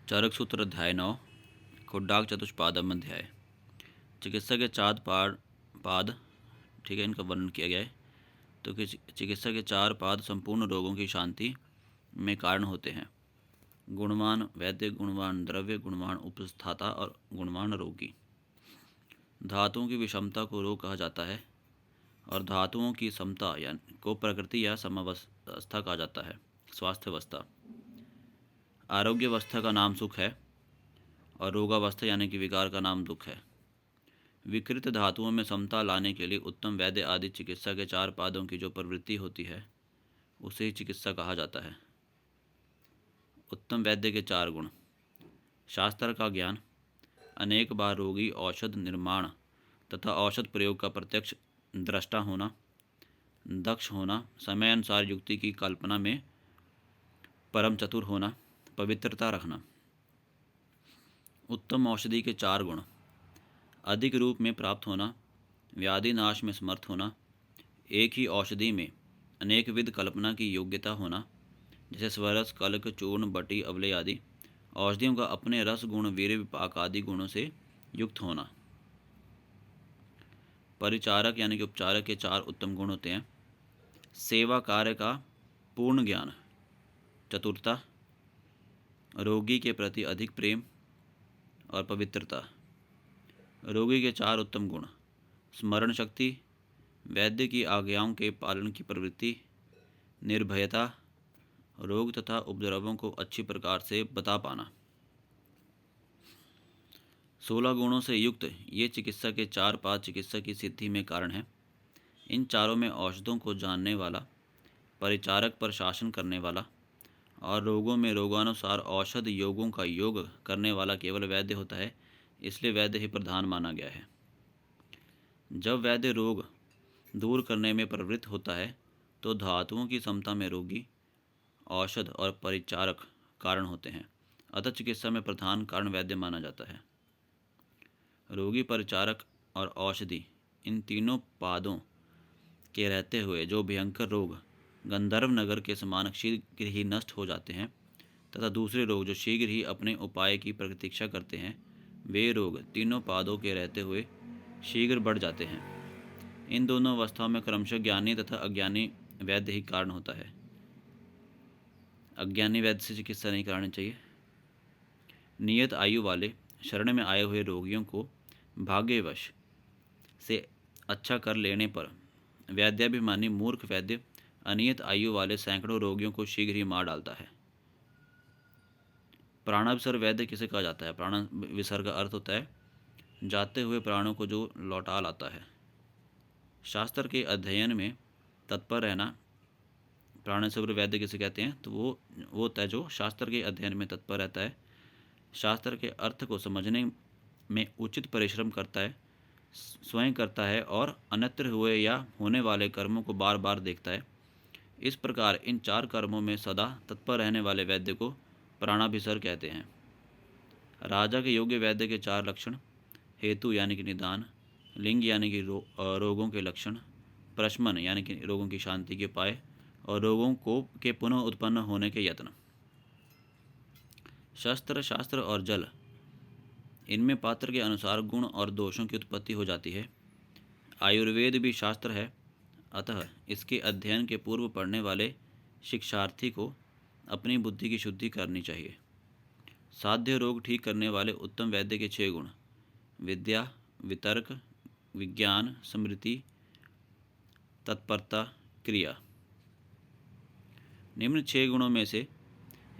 चरक सूत्र अध्याय 9 खुड्डाक चतुष्पादम अध्याय। चिकित्सा के चार पाद ठीक है, इनका वर्णन किया गया है। तो कि चिकित्सा के चार पाद संपूर्ण रोगों की शांति में कारण होते हैं। गुणवान वैद्य, गुणवान द्रव्य, गुणवान उपस्थाता और गुणवान रोगी। धातुओं की विषमता को रोग कहा जाता है और धातुओं की समता यानी को प्रकृति या समावस्था कहा जाता है, स्वास्थ्य अवस्था। आरोग्य अवस्था का नाम सुख है और रोगावस्था यानी कि विकार का नाम दुख है। विकृत धातुओं में समता लाने के लिए उत्तम वैद्य आदि चिकित्सा के चार पादों की जो प्रवृत्ति होती है उसे ही चिकित्सा कहा जाता है। उत्तम वैद्य के चार गुण: शास्त्र का ज्ञान, अनेक बार रोगी औषध निर्माण तथा औषध प्रयोग का प्रत्यक्ष दृष्टा होना, दक्ष होना, समय अनुसार युक्ति की कल्पना में परम चतुर होना, पवित्रता रखना। उत्तम औषधि के चार गुण: अधिक रूप में प्राप्त होना, व्याधि नाश में समर्थ होना, एक ही औषधि में अनेक विध कल्पना की योग्यता होना, जैसे स्वरस, कल्क, चूर्ण, बटी, अवले आदि। औषधियों का अपने रस गुण, वीर्य, विपाक आदि गुणों से युक्त होना। परिचारक यानी कि उपचारक के चार उत्तम गुण होते हैं: सेवा कार्य का पूर्ण ज्ञान, चतुरता, रोगी के प्रति अधिक प्रेम और पवित्रता। रोगी के चार उत्तम गुण: स्मरण शक्ति, वैद्य की आज्ञाओं के पालन की प्रवृत्ति, निर्भयता, रोग तथा उपद्रवों को अच्छी प्रकार से बता पाना। 16 गुणों से युक्त ये चिकित्सा के चार पाद चिकित्सा की सिद्धि में कारण है। इन चारों में औषधों को जानने वाला, परिचारक पर शासन करने वाला और रोगों में रोगानुसार औषध योगों का योग करने वाला केवल वैद्य होता है, इसलिए वैद्य ही प्रधान माना गया है। जब वैद्य रोग दूर करने में प्रवृत्त होता है तो धातुओं की समता में रोगी, औषध और परिचारक कारण होते हैं। अतः चिकित्सा में प्रधान कारण वैद्य माना जाता है। रोगी, परिचारक और औषधि, इन तीनों पादों के रहते हुए जो भयंकर रोग गंधर्व नगर के समान शीघ्र ही नष्ट हो जाते हैं तथा दूसरे रोग जो शीघ्र ही अपने उपाय की प्रतीक्षा करते हैं, वे रोग तीनों पादों के रहते हुए शीघ्र बढ़ जाते हैं। इन दोनों अवस्थाओं में क्रमशः ज्ञानी तथा अज्ञानी वैद्य ही कारण होता है। अज्ञानी वैद्य से चिकित्सा नहीं करानी चाहिए। नियत आयु वाले शरण में आए हुए रोगियों को भाग्यवश से अच्छा कर लेने पर वैद्याभिमानी मूर्ख वैद्य अनियत आयु वाले सैकड़ों रोगियों को शीघ्र ही मार डालता है। प्राणाविसर वैद्य किसे कहा जाता है? प्राणाविसर का अर्थ होता है जाते हुए प्राणों को जो लौटा लाता है। शास्त्र के अध्ययन में तत्पर रहना प्राणेश्वर वैद्य किसे कहते हैं? तो वो होता है जो शास्त्र के अध्ययन में तत्पर रहता है, शास्त्र के अर्थ को समझने में उचित परिश्रम करता है, स्वयं करता है और अन्यत्र हुए या होने वाले कर्मों को बार बार देखता है। इस प्रकार इन चार कर्मों में सदा तत्पर रहने वाले वैद्य को प्राणाभिसर कहते हैं। राजा के योग्य वैद्य के चार लक्षण: हेतु यानी कि निदान, लिंग यानी कि रोगों के लक्षण, प्रशमन यानी कि रोगों की शांति के उपाय और रोगों को के पुनः उत्पन्न होने के यत्न। शस्त्र, शास्त्र और जल, इनमें पात्र के अनुसार गुण और दोषों की उत्पत्ति हो जाती है। आयुर्वेद भी शास्त्र है, अतः इसके अध्ययन के पूर्व पढ़ने वाले शिक्षार्थी को अपनी बुद्धि की शुद्धि करनी चाहिए। साध्य रोग ठीक करने वाले उत्तम वैद्य के 6 गुण: विद्या, वितर्क, विज्ञान, स्मृति, तत्परता, क्रिया। निम्न 6 गुणों में से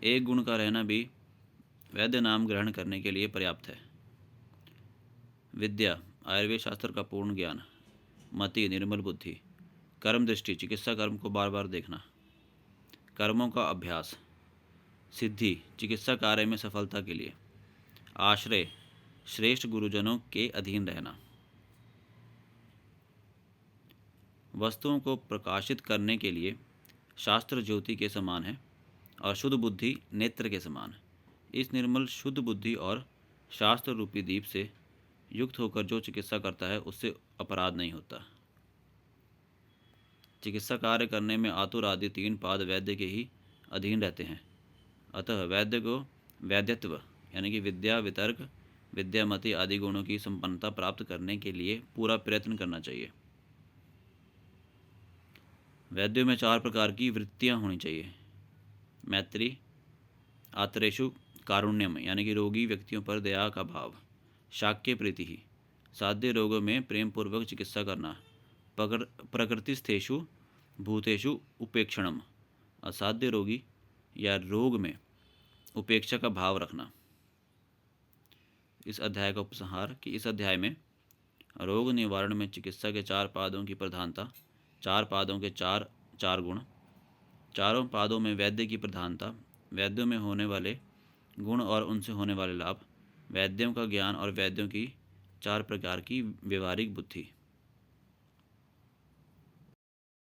एक गुण का रहना भी वैद्य नाम ग्रहण करने के लिए पर्याप्त है। विद्या, आयुर्वेद शास्त्र का पूर्ण ज्ञान, मति, निर्मल बुद्धि, कर्म दृष्टि, चिकित्सा कर्म को बार बार देखना, कर्मों का अभ्यास, सिद्धि, चिकित्सा कार्य में सफलता के लिए, आश्रय, श्रेष्ठ गुरुजनों के अधीन रहना, वस्तुओं को प्रकाशित करने के लिए शास्त्र ज्योति के समान है और शुद्ध बुद्धि नेत्र के समान। इस निर्मल शुद्ध बुद्धि और शास्त्र रूपी दीप से युक्त होकर जो चिकित्सा करता है उससे अपराध नहीं होता। चिकित्सा कार्य करने में आतुर आदि 3 पाद वैद्य के ही अधीन रहते हैं, अतः वैद्य को वैद्यत्व यानी कि विद्या, वितर्क, विद्यामति आदि गुणों की संपन्नता प्राप्त करने के लिए पूरा प्रयत्न करना चाहिए। वैद्यों में 4 प्रकार की वृत्तियाँ होनी चाहिए। मैत्री, आत्रेषु कारुण्यम, यानी कि रोगी व्यक्तियों पर दया का भाव। शाक्य प्रीति ही, साध्य रोगों में प्रेम पूर्वक चिकित्सा करना। प्रकृतिस्थेषु भूतेषु उपेक्षणम, असाध्य रोगी या रोग में उपेक्षा का भाव रखना। इस अध्याय का उपसंहार कि इस अध्याय में रोग निवारण में चिकित्सा के 4 पादों की प्रधानता, 4 पादों के 4 गुण, चारों पादों में वैद्य की प्रधानता, वैद्यों में होने वाले गुण और उनसे होने वाले लाभ, वैद्यों का ज्ञान और वैद्यों की 4 प्रकार की व्यवहारिक बुद्धि।